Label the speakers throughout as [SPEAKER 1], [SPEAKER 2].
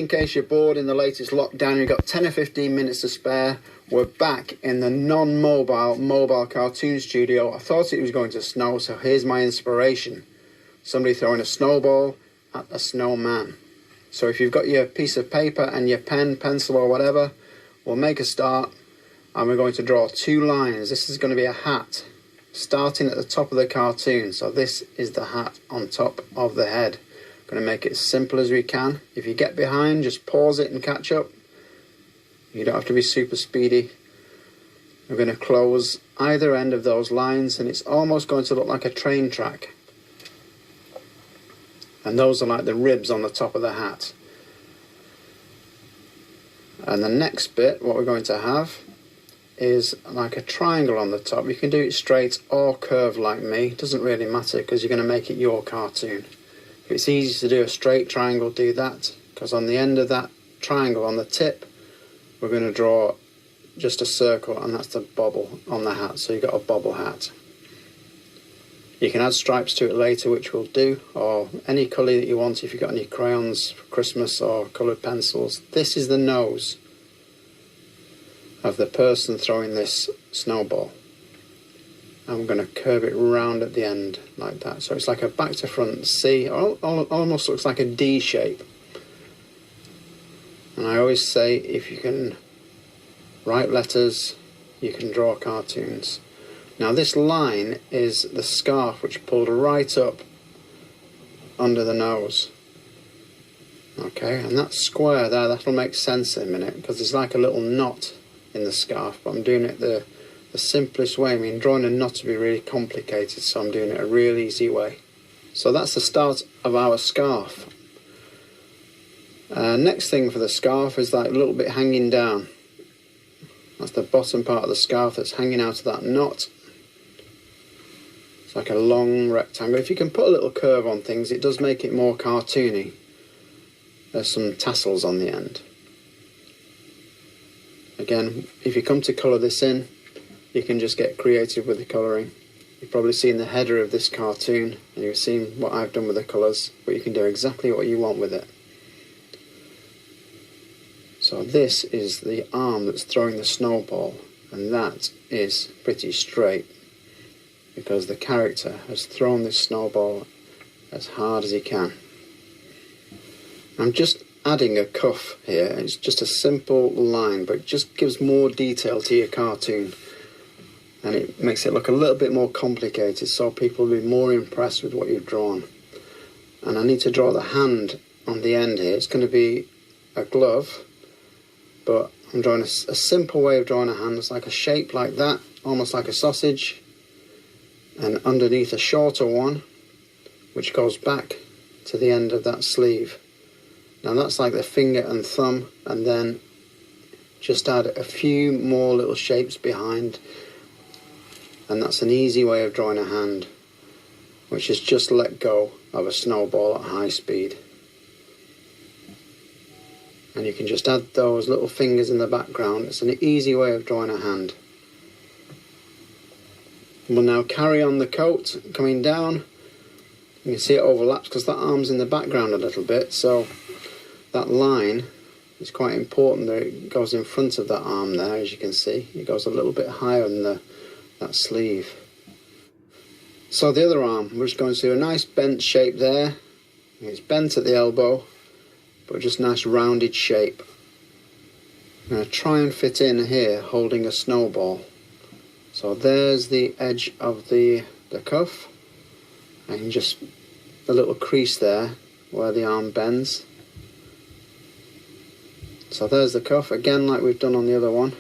[SPEAKER 1] case you're bored in the latest lockdown, you've got 10 or 15 minutes to spare, we're back in the mobile cartoon studio. I thought it was going to snow, so here's my inspiration. Somebody throwing a snowball at a snowman. So if you've got your piece of paper and your pen, pencil or whatever, we'll make a start and we're going to draw 2 lines. This is going to be a hat starting at the top of the cartoon. So this is the hat on top of the head. Going to make it as simple as we can. If you get behind, just pause it and catch up. You don't have to be super speedy. We're going to close either end of those lines and it's almost going to look like a train track. And those are like the ribs on the top of the hat. And the next bit, what we're going to have is like a triangle on the top. You can do it straight or curved like me. It doesn't really matter because you're going to make it your cartoon. If it's easy to do a straight triangle, do that, because on the end of that triangle, on the tip, we're going to draw just a circle, and that's the bobble on the hat, so you've got a bobble hat. You can add stripes to it later, which we'll do, or any colour that you want if you've got any crayons for Christmas or coloured pencils. This is the nose of the person throwing this snowball. I'm going to curve it round at the end like that. So it's like a back to front C, almost looks like a D shape. And I always say if you can write letters, you can draw cartoons. Now this line is the scarf which pulled right up under the nose. Okay, and that square there, that'll make sense in a minute because there's like a little knot in the scarf, but I'm doing it the simplest way. I mean, drawing a knot would be really complicated, so I'm doing it a real easy way. So that's the start of our scarf. Next thing for the scarf is that little bit hanging down. That's the bottom part of the scarf that's hanging out of that knot. It's like a long rectangle. If you can put a little curve on things, it does make it more cartoony. There's some tassels on the end. Again, if you come to colour this in, you can just get creative with the colouring. You've probably seen the header of this cartoon and you've seen what I've done with the colours, but you can do exactly what you want with it. So this is the arm that's throwing the snowball, and that is pretty straight because the character has thrown this snowball as hard as he can. I'm just adding a cuff here. It's just a simple line, but it just gives more detail to your cartoon. And it makes it look a little bit more complicated, so people will be more impressed with what you've drawn. And I need to draw the hand on the end here. It's going to be a glove, but I'm drawing a simple way of drawing a hand. It's like a shape like that, almost like a sausage, and underneath a shorter one, which goes back to the end of that sleeve. Now that's like the finger and thumb, and then just add a few more little shapes behind. And that's an easy way of drawing a hand, which is just let go of a snowball at high speed. And you can just add those little fingers in the background. It's an easy way of drawing a hand. We'll now carry on the coat coming down. You can see it overlaps because that arm's in the background a little bit, so that line is quite important that it goes in front of that arm there, as you can see. It goes a little bit higher than that sleeve. So the other arm, we're just going to do a nice bent shape there. It's bent at the elbow, but just nice rounded shape. I'm going to try and fit in here holding a snowball. So there's the edge of the cuff, and just a little crease there where the arm bends. So there's the cuff, again like we've done on the other one.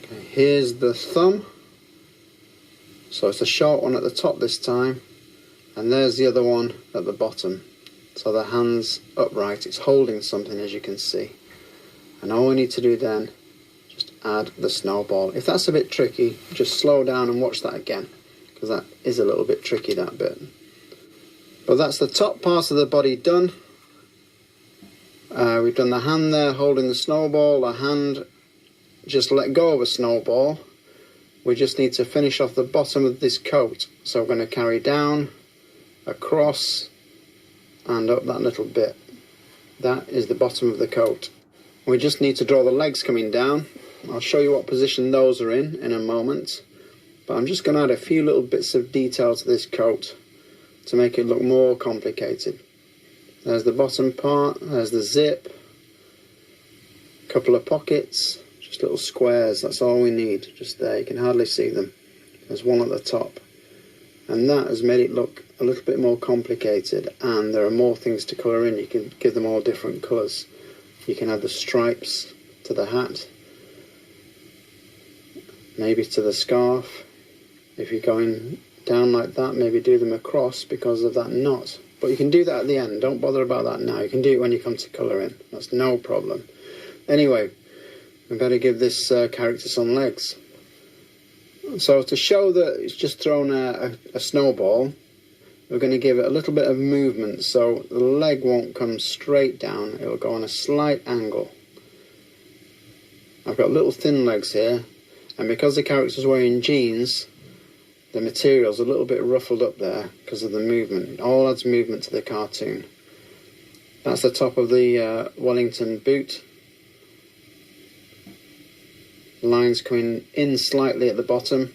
[SPEAKER 1] Okay, here's the thumb. So it's a short one at the top this time, and there's the other one at the bottom. So the hand's upright, it's holding something, as you can see. And all we need to do then, just add the snowball. If that's a bit tricky, just slow down and watch that again, because that is a little bit tricky, that bit. But that's the top part of the body done. We've done the hand there holding the snowball, the hand just let go of a snowball. We just need to finish off the bottom of this coat. So we're going to carry down, across and up that little bit. that is the bottom of the coat. We just need to draw the legs coming down. I'll show you what position those are in a moment, but I'm just going to add a few little bits of detail to this coat to make it look more complicated. There's the bottom part, there's the zip, a couple of pockets, just little squares, that's all we need, just there, you can hardly see them. There's one at the top, and that has made it look a little bit more complicated, and there are more things to colour in. You can give them all different colours. You can add the stripes to the hat, maybe to the scarf. If you're going down like that, maybe do them across because of that knot. But you can do that at the end, don't bother about that now. You can do it when you come to colour in, that's no problem. Anyway, we better give this character some legs. So to show that it's just thrown a snowball, we're going to give it a little bit of movement, so the leg won't come straight down, it'll go on a slight angle. I've got little thin legs here, and because the character's wearing jeans, the material's a little bit ruffled up there because of the movement. It all adds movement to the cartoon. That's the top of the Wellington boot. Lines coming in slightly at the bottom,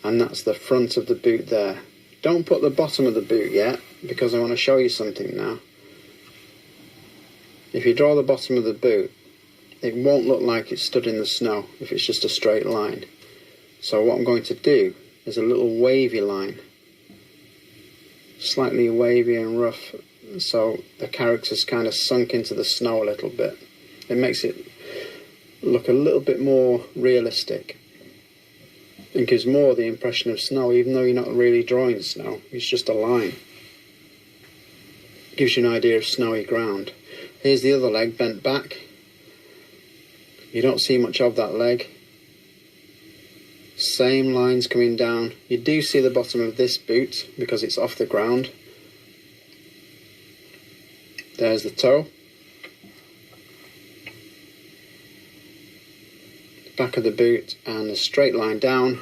[SPEAKER 1] and that's the front of the boot there. Don't put the bottom of the boot yet, because I want to show you something now. If you draw the bottom of the boot, it won't look like it's stood in the snow if it's just a straight line. So what I'm going to do is a little wavy line, slightly wavy and rough, so the character's kind of sunk into the snow a little bit. It makes it look a little bit more realistic and gives more the impression of snow, even though you're not really drawing snow, it's just a line. Gives you an idea of snowy ground. Here's the other leg bent back. You don't see much of that leg. Same lines coming down. You do see the bottom of this boot because it's off the ground. There's the toe. Back of the boot and a straight line down.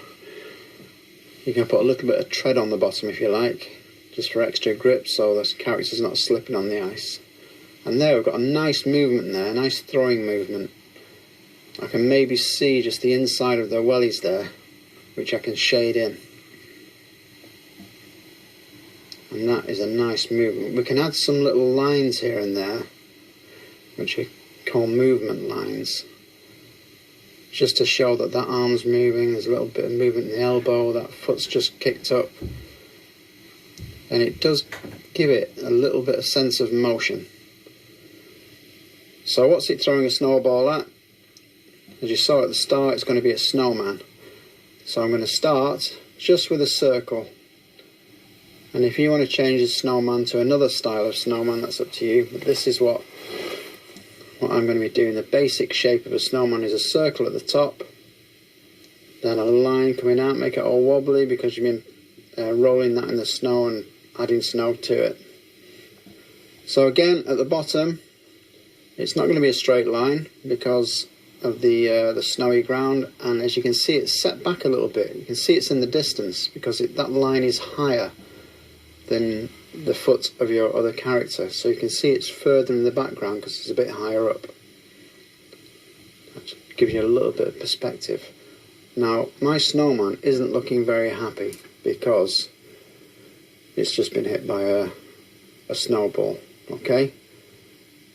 [SPEAKER 1] You can put a little bit of tread on the bottom if you like, just for extra grip so the character's not slipping on the ice. And there we've got a nice movement there, a nice throwing movement. I can maybe see just the inside of the wellies there, which I can shade in. And that is a nice movement. We can add some little lines here and there, which we call movement lines, just to show that that arm's moving. There's a little bit of movement in the elbow, that foot's just kicked up, and it does give it a little bit of sense of motion. So what's it throwing a snowball at? As you saw at the start, it's going to be a snowman. So I'm going to start just with a circle, and if you want to change the snowman to another style of snowman, that's up to you, but this is what I'm going to be doing. The basic shape of a snowman is a circle at the top, then a line coming out, make it all wobbly because you've been rolling that in the snow and adding snow to it. So again, at the bottom, it's not going to be a straight line because of the snowy ground, and as you can see, it's set back a little bit. You can see it's in the distance because that line is higher than the foot of your other character, so you can see it's further in the background because it's a bit higher up. That gives you a little bit of perspective. Now my snowman isn't looking very happy because it's just been hit by a snowball. Okay,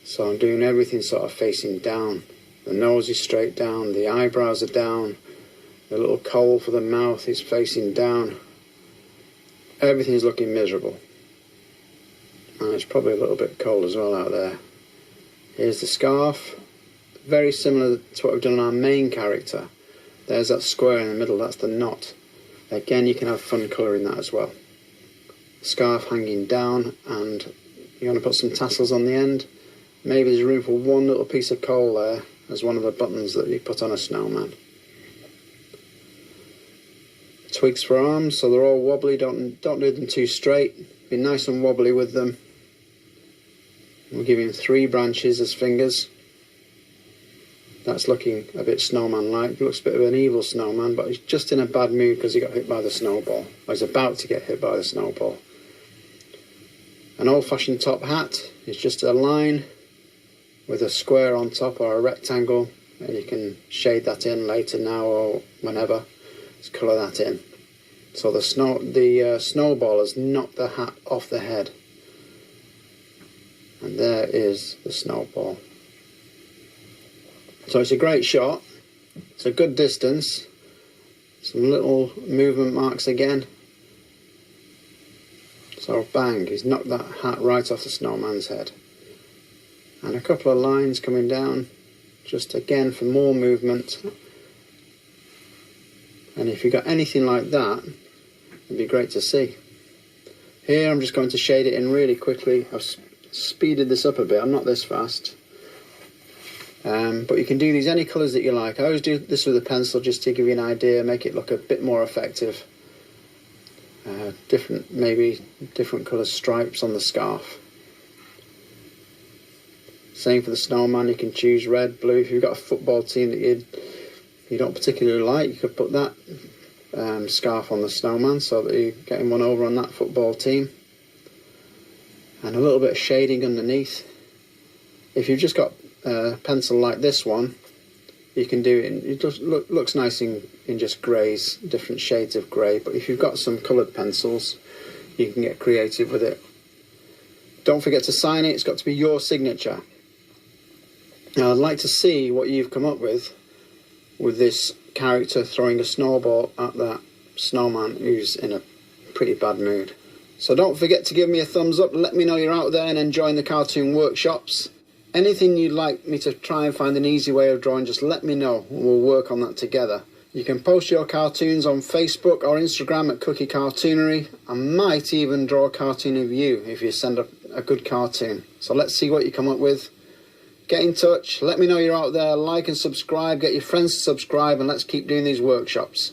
[SPEAKER 1] so I'm doing everything sort of facing down. The nose is straight down, the eyebrows are down, the little cowl for the mouth is facing down. Everything's looking miserable. And it's probably a little bit cold as well out there. Here's the scarf, very similar to what we've done on our main character. There's that square in the middle, that's the knot. Again, you can have fun colouring that as well. Scarf hanging down, and you want to put some tassels on the end. Maybe there's room for one little piece of coal there as one of the buttons that you put on a snowman. Twigs for arms, so they're all wobbly, don't do them too straight. Be nice and wobbly with them. We'll give him 3 branches as fingers. That's looking a bit snowman-like. Looks a bit of an evil snowman, but he's just in a bad mood because he got hit by the snowball. Or he's about to get hit by the snowball. An old-fashioned top hat is just a line with a square on top or a rectangle, and you can shade that in later now or whenever. Just colour that in. So the snowball has knocked the hat off the head. And there is the snowball. So it's a great shot. It's a good distance. Some little movement marks again. So bang, he's knocked that hat right off the snowman's head. And a couple of lines coming down, just again for more movement. And if you've got anything like that, it'd be great to see. Here I'm just going to shade it in really quickly. I've speeded this up a bit, I'm not this fast. But you can do these any colours that you like. I always do this with a pencil just to give you an idea, make it look a bit more effective. Maybe different colour stripes on the scarf. Same for the snowman, you can choose red, blue. If you've got a football team that you don't particularly like, you could put that scarf on the snowman so that you're getting one over on that football team. And a little bit of shading underneath. If you've just got a pencil like this one, you can do it, it just looks nice in just greys, different shades of grey, but if you've got some coloured pencils, you can get creative with it. Don't forget to sign it, it's got to be your signature. Now I'd like to see what you've come up with this character throwing a snowball at that snowman who's in a pretty bad mood. So don't forget to give me a thumbs up, let me know you're out there and enjoying the cartoon workshops. Anything you'd like me to try and find an easy way of drawing, just let me know and we'll work on that together. You can post your cartoons on Facebook or Instagram at Cookie Cartoonery. I might even draw a cartoon of you if you send a good cartoon. So let's see what you come up with. Get in touch, let me know you're out there, like and subscribe, get your friends to subscribe, and let's keep doing these workshops.